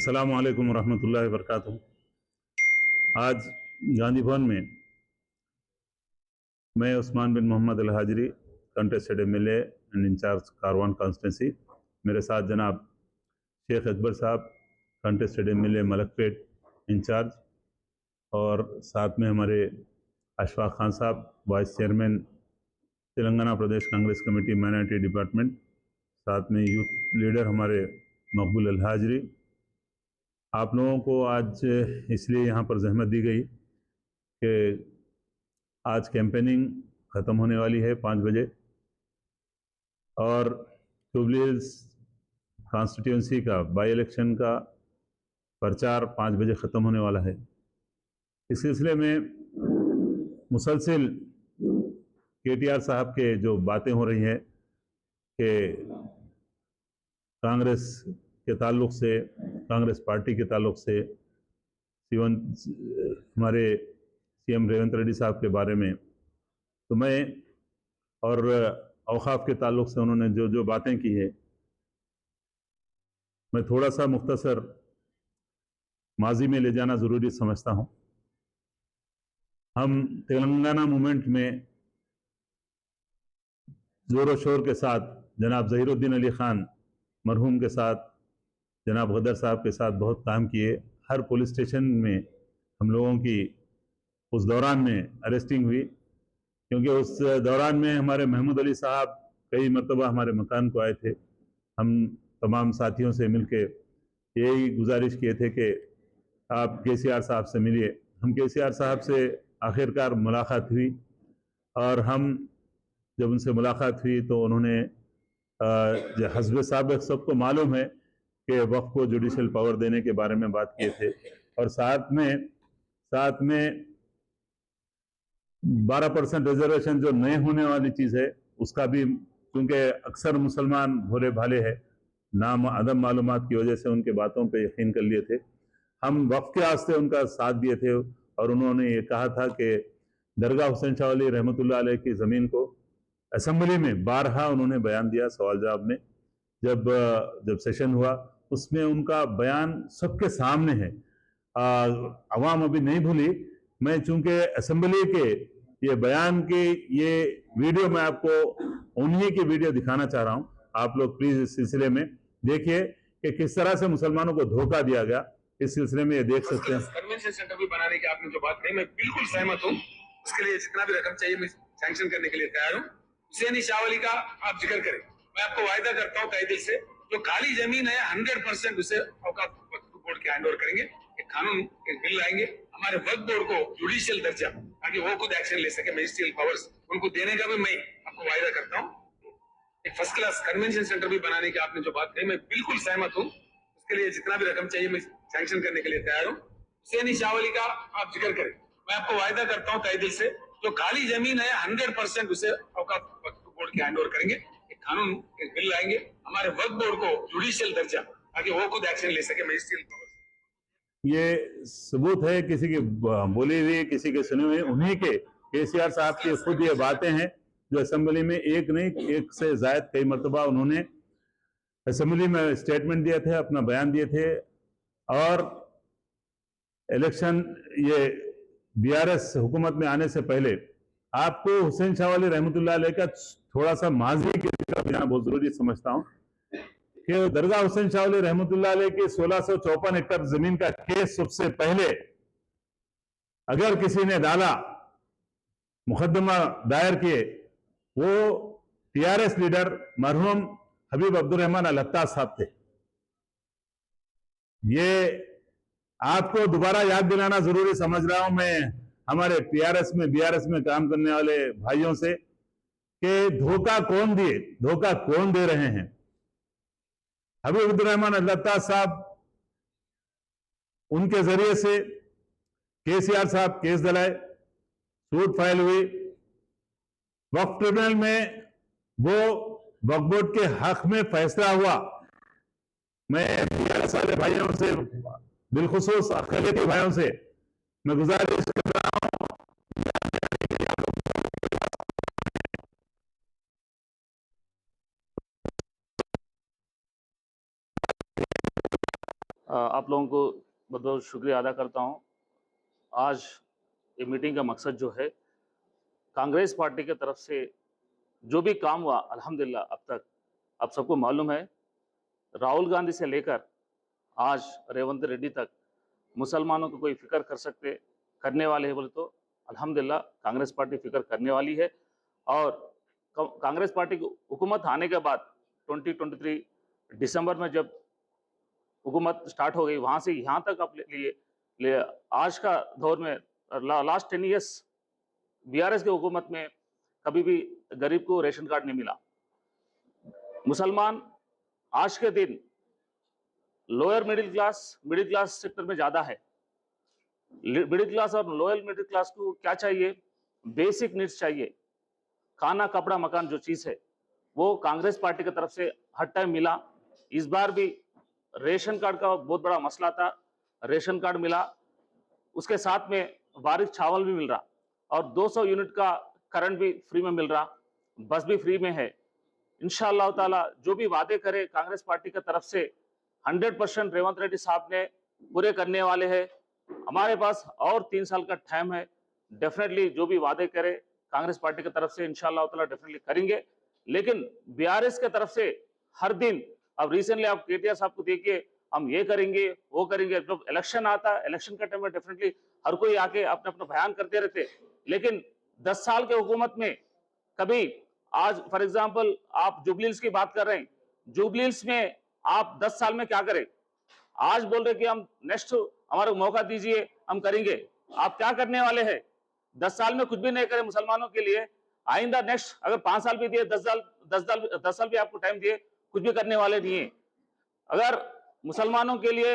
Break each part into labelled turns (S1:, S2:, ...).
S1: अस्सलामु अलैकुम रहमतुल्लाहि व बरकातुहू। आज गांधी भवन में मैं उस्मान बिन Mohammed Al Hajri, contested MLA and incharge Karwan constituency, मेरे साथ जनाब शेख अकबर साहब, कंटेस्टेड एमएलए मलकपेट इंचार्ज, और साथ में हमारे अशफाक खान साहब, वाइस चेयरमैन तेलंगाना प्रदेश कांग्रेस कमेटी माइनॉरिटी डिपार्टमेंट, साथ में यूथ लीडर हमारे मकबूल अल हाजरी। आप लोगों को आज इसलिए यहाँ पर जहमत दी गई कि आज कैंपेनिंग ख़त्म होने वाली है 5 बजे और जुबली हिल्स कॉन्स्टिट्यूंसी का बाई इलेक्शन का प्रचार 5 बजे ख़त्म होने वाला है। इस सिलसिले में मुसलसिल केटीआर साहब के जो बातें हो रही हैं कि कांग्रेस के ताल्लुक़ से, कांग्रेस पार्टी के ताल्लुक़ से हमारे सीएम रेवंत रेड्डी साहब के बारे में, तो मैं और औक़ाफ़ के ताल्लुक़ से उन्होंने जो जो बातें की है, मैं थोड़ा सा मुख्तसर माजी में ले जाना ज़रूरी समझता हूँ। हम तेलंगाना मूवमेंट में ज़ोर शोर के साथ जनाब ज़हीरुद्दीन अली ख़ान मरहूम के साथ, जनाब गदर साहब के साथ बहुत काम किए। हर पुलिस स्टेशन में हम लोगों की उस दौरान में अरेस्टिंग हुई, क्योंकि उस दौरान में हमारे महमूद अली साहब कई मरतबा हमारे मकान को आए थे। हम तमाम साथियों से मिलके यही गुजारिश किए थे कि आप केसीआर साहब से मिलिए। हम केसीआर साहब से आखिरकार मुलाकात हुई, और हम जब उनसे मुलाकात हुई तो उन्होंने हस्ब साबिक़ सबको मालूम है कि वक्फ को जुडिशल पावर देने के बारे में बात किए थे, और साथ में 12% रिजर्वेशन जो नए होने वाली चीज़ है उसका भी, क्योंकि अक्सर मुसलमान भोले भाले हैं, नाम अदम मालूमात की वजह से उनके बातों पे यकीन कर लिए थे। हम वक्फ के वास्ते उनका साथ दिए थे, और उन्होंने ये कहा था कि दरगाह हुसैन शाह वली रहमतुल्लाह अलैह की ज़मीन को असम्बली में बारहा उन्होंने बयान दिया सवाल जवाब में। जब सेशन हुआ उसमें उनका बयान सबके सामने है, अवाम अभी नहीं भूली। मैं चूंकि असम्बली के ये बयान की ये वीडियो मैं आपको उन्हीं की वीडियो दिखाना चाह रहा हूँ। आप लोग प्लीज इस सिलसिले में देखिए कि किस तरह से मुसलमानों को धोखा दिया गया। इस सिलसिले में ये देख सकते हैं।
S2: कन्वेंशन सेंटर भी बनाने की आपने जो बात कही, मैं बिल्कुल सहमत हूँ। उसके लिए जितना भी रकम चाहिए मैं सैंक्शन करने के लिए तैयार हूँ। हुसैन शाह वली का आप जिक्र करें, मैं आपको वायदा करता हूँ तहे दिल से, जो खाली जमीन है 100% उसे वक्फ बोर्ड के हैंड ओवर करेंगे। एक कानून, एक बिल लाएंगे हमारे वक्फ बोर्ड को जुडिशियल दर्जा, ताकि वो खुद एक्शन ले सके, मजिस्ट्रियल पावर्स उनको देने का भी मैं आपको वायदा करता हूँ। एक फर्स्ट क्लास कन्वेंशन सेंटर भी बनाने की आपने जो बात कही, मैं बिल्कुल सहमत हूँ। उसके लिए जितना भी रकम चाहिए मैं सैंक्शन करने के लिए तैयार हूँ। हुसैन शाह वली का आप जिक्र करें, मैं आपको वायदा करता हूँ तहे दिल से, जो खाली जमीन है 100% उसे वक्फ बोर्ड के हैंड ओवर करेंगे। एक कानून, एक बिल लाएंगे हमारे वक्फ बोर्ड को जुडिशियल दर्जा, ताकि वो खुद एक्शन ले सके, मजिस्ट्रियल पावर्स।
S1: ये सबूत है किसी की बोली हुई, किसी के सुनी हुई, उन्हीं के केसीआर साहब की खुद ये बातें हैं जो असेंबली में एक नहीं एक से ज्यादा कई मरतबा उन्होंने असेंबली में स्टेटमेंट दिए थे, अपना बयान दिए थे। और इलेक्शन ये बीआरएस हुकूमत में आने से पहले आपको हुसैन शाह वली रहमतुल्लाह अलैह का थोड़ा सा माजी के बहुत जरूरी समझता हूं कि दरगाह हुसैन शाह वली रहमतुल्लाह अलैह की 1654 एकड़ जमीन का केस सबसे पहले अगर किसी ने डाला, मुकदमा दायर किए, वो टीआरएस लीडर मरहूम हबीब अब्दुल रहमान अल अत्ताश साहब थे। ये आपको दोबारा याद दिलाना जरूरी समझ रहा हूं मैं हमारे टीआरएस में बीआरएस में काम करने वाले भाइयों से कि धोखा कौन दे रहे हैं। हबीब अब्दुल रहमान अल अत्ताश साहब, उनके जरिए से केसीआर साहब केस दिलाए, सूट फाइल हुई, वक्फ ट्रिब्यूनल में वो वक्फ बोर्ड के हक में फैसला हुआ। मैं बीआरएस वाले भाइयों से, बिलखुसूस अक़लियती भाइयों से मैं गुजारिश कर रहा हूं,
S3: आप लोगों को बहुत बहुत शुक्रिया अदा करता हूं। आज ये मीटिंग का मकसद जो है, कांग्रेस पार्टी की तरफ से जो भी काम हुआ अल्हम्दुलिल्लाह अब तक, आप सबको मालूम है, राहुल गांधी से लेकर आज रेवंत रेड्डी तक मुसलमानों को कोई फिक्र कर सकते करने वाले हैं बोले तो अल्हम्दुलिल्लाह कांग्रेस पार्टी फिक्र करने वाली है। और कांग्रेस पार्टी की हुकूमत आने के बाद 2023 दिसंबर में जब हुकूमत स्टार्ट हो गई, वहां से यहाँ तक आप ले आज का दौर में लास्ट 10 ईयर्स बीआरएस की हुकूमत में कभी भी गरीब को रेशन कार्ड नहीं मिला। मुसलमान आज के दिन लोअर मिडिल क्लास सेक्टर में ज्यादा है। मिडिल क्लास और लोअर मिडिल क्लास को क्या चाहिए? बेसिक नीड्स चाहिए, खाना कपड़ा मकान जो चीज है वो कांग्रेस पार्टी की तरफ से हर टाइम मिला। इस बार भी रेशन कार्ड का बहुत बड़ा मसला था, रेशन कार्ड मिला, उसके साथ में बारीक चावल भी मिल रहा और 200 यूनिट का करंट भी फ्री में मिल रहा, बस भी फ्री में है। इंशाअल्लाह ताला जो भी वादे करे कांग्रेस पार्टी की तरफ से 100% रेवंत रेड्डी साहब ने पूरे करने वाले हैं। हमारे पास और 3 साल का टाइम है, डेफिनेटली जो भी वादे करे कांग्रेस पार्टी की तरफ से इंशाअल्लाह ताला डेफिनेटली करेंगे। लेकिन बीआरएस की तरफ से हर दिन, अब रिसेंटली आप केटीआर साहब को देखिए, हम ये करेंगे वो करेंगे, जब इलेक्शन आता है इलेक्शन के टाइम में डेफिनेटली हर कोई आके अपने अपना बयान करते रहते, लेकिन 10 साल के हुकूमत में कभी, आज फॉर एग्जांपल आप जुबली हिल्स की बात कर रहे हैं, जुबली हिल्स में आप 10 साल में क्या करें? आज बोल रहे कि हम नेक्स्ट हमारा मौका दीजिए, हम करेंगे। आप क्या करने वाले हैं? 10 साल में कुछ भी नहीं करे मुसलमानों के लिए, आइंदा नेक्स्ट अगर 5 साल भी दिए, 10 साल भी आपको टाइम दिए, कुछ भी करने वाले नहीं है। अगर मुसलमानों के लिए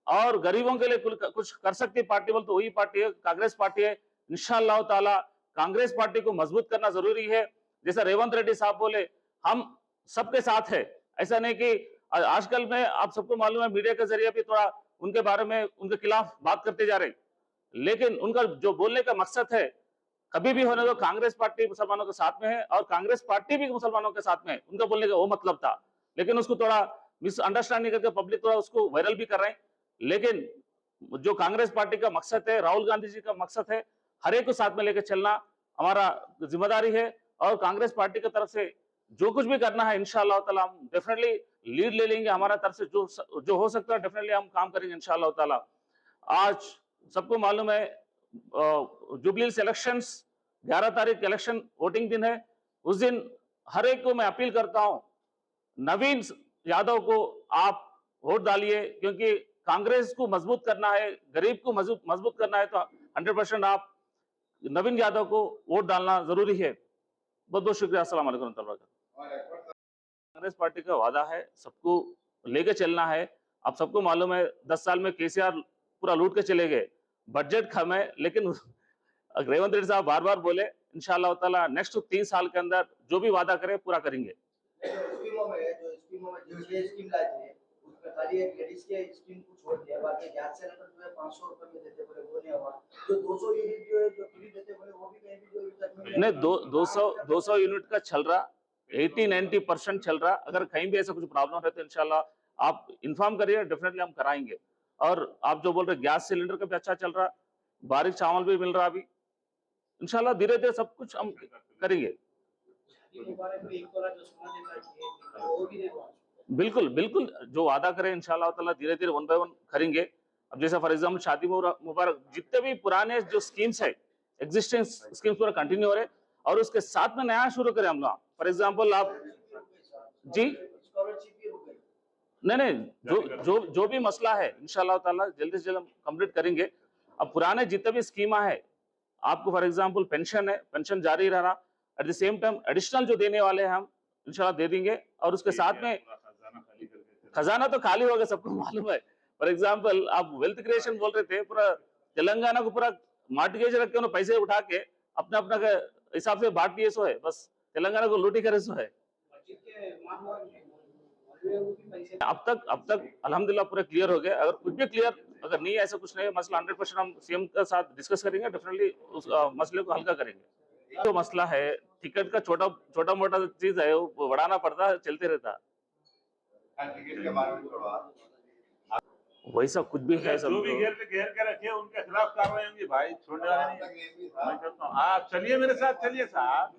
S3: और गरीबों के लिए कुछ कर सकती पार्टी बोल तो वही पार्टी है, कांग्रेस पार्टी है। इंशाअल्लाह ताला कांग्रेस पार्टी को मजबूत करना जरूरी है। जैसा रेवंत रेड्डी साहब बोले, हम सबके साथ है। ऐसा नहीं कि आजकल में आप सबको मालूम है मीडिया के जरिए भी थोड़ा उनके बारे में उनके खिलाफ बात करते जा रहे, लेकिन उनका जो बोलने का मकसद है, कभी भी होने दो कांग्रेस पार्टी मुसलमानों के साथ में है और कांग्रेस पार्टी भी मुसलमानों के साथ में है। उनका बोलने का वो मतलब था, लेकिन उसको थोड़ा मिसअंडरस्टैंडिंग करके पब्लिक थोड़ा उसको वायरल भी कर रहे हैं। लेकिन जो कांग्रेस पार्टी का मकसद है, राहुल गांधी जी का मकसद है, हर एक को साथ में लेकर चलना हमारा जिम्मेदारी है। और कांग्रेस पार्टी की तरफ से जो कुछ भी करना है इंशाअल्लाह ताला हम डेफिनेटली लीड ले लेंगे। हमारा तरफ से जो हो सकता है डेफिनेटली हम काम करेंगे इंशाअल्लाह ताला। आज सबको मालूम है जुबली हिल्स इलेक्शंस 11 तारीख इलेक्शन वोटिंग दिन है। उस दिन हर एक को मैं अपील करता हूं, नवीन यादव को आप वोट डालिए, क्योंकि कांग्रेस को मजबूत करना है, गरीब को मजबूत करना है, तो 100% आप नवीन यादव को वोट डालना जरूरी है। बहुत बहुत शुक्रिया। अस्सलाम वालेकुम। कांग्रेस पार्टी का वादा है सबको लेके चलना है। आप सबको मालूम है 10 साल में केसीआर पूरा लूट के चले गए, बजट कम है, लेकिन रेवंत रेड्डी साहब बार बार बोले इंशाअल्लाह ताला नेक्स्ट 3 साल के अंदर जो भी वादा करे पूरा करेंगे।
S4: स्कीमों में जो 6 स्कीम लाई थी, उसमें खाली एक लेडीज के स्कीम को छोड़ दिया, बाकी गैस सिलेंडर जो है 500 रुपए में देते बोले वो नहीं हुआ। जो 200 यूनिट जो है जो फ्री देते बोले वो भी कहीं भी जो तक
S3: नहीं, 200 यूनिट का चल रहा, 80-90% चल रहा। अगर कहीं भी ऐसा कुछ प्रॉब्लम है तो इंशाल्लाह आप इन्फॉर्म करिए, डेफिनेटली हम कराएंगे। और आप जो बोल रहे गैस सिलेंडर का भी अच्छा चल रहा, बारीक चावल भी मिल रहा, अभी इंशाल्लाह धीरे धीरे सब कुछ हम करेंगे। बिल्कुल बिल्कुल, जो वादा करें इंशाअल्लाह ताला धीरे धीरे 1 बाय 1 करेंगे। अब जैसे फॉर एग्जाम्पल शादी मुबारक, जितने भी पुराने जो स्कीम्स है, एग्जिस्टिंग स्कीम्स पूरा कंटिन्यू हो रहे और उसके साथ में नया शुरू करें हम लोग। फॉर एग्जाम्पल आप जी नहीं, जो भी मसला है इंशाअल्लाह ताला जल्दी से जल्द हम कंप्लीट करेंगे। अब पुराने जितने भी स्कीमा है, आपको फॉर एग्जाम्पल पेंशन है, पेंशन जारी रह रहा, at the same time additional जो देने वाले हैं हम इंशाल्लाह दे देंगे। और उसके साथ में खजाना तो खाली हो गया, सबको मालूम है। फॉर एग्जाम्पल आप वेल्थ क्रिएशन बोल रहे थे, पूरा तेलंगाना को पूरा मार्टगेज रख के उन्होंने पैसे उठा के अपना अपना हिसाब से बांट दिए, सो है बस तेलंगाना को लूटी करे, सो है। अब तक अल्हम्दुलिल्लाह पूरा क्लियर हो गया। अगर कुछ भी क्लियर अगर नहीं है, ऐसा कुछ नहीं है मसला, 100% हम सीएम के साथ डिस्कस करेंगे, डेफिनेटली उस मसले को हल्का करेंगे। तो मसला है टिकट का, छोटा मोटा चीज है, वो बढ़ाना पड़ता, चलते रहता। वैसा कुछ भी है
S1: जो भी
S3: समझो।
S1: घेर के रखे उनके खिलाफ कार्रवाई होंगी भाई, छोड़ने वाले नहीं। मैं कहता हूँ आप चलिए मेरे साथ, चलिए साहब।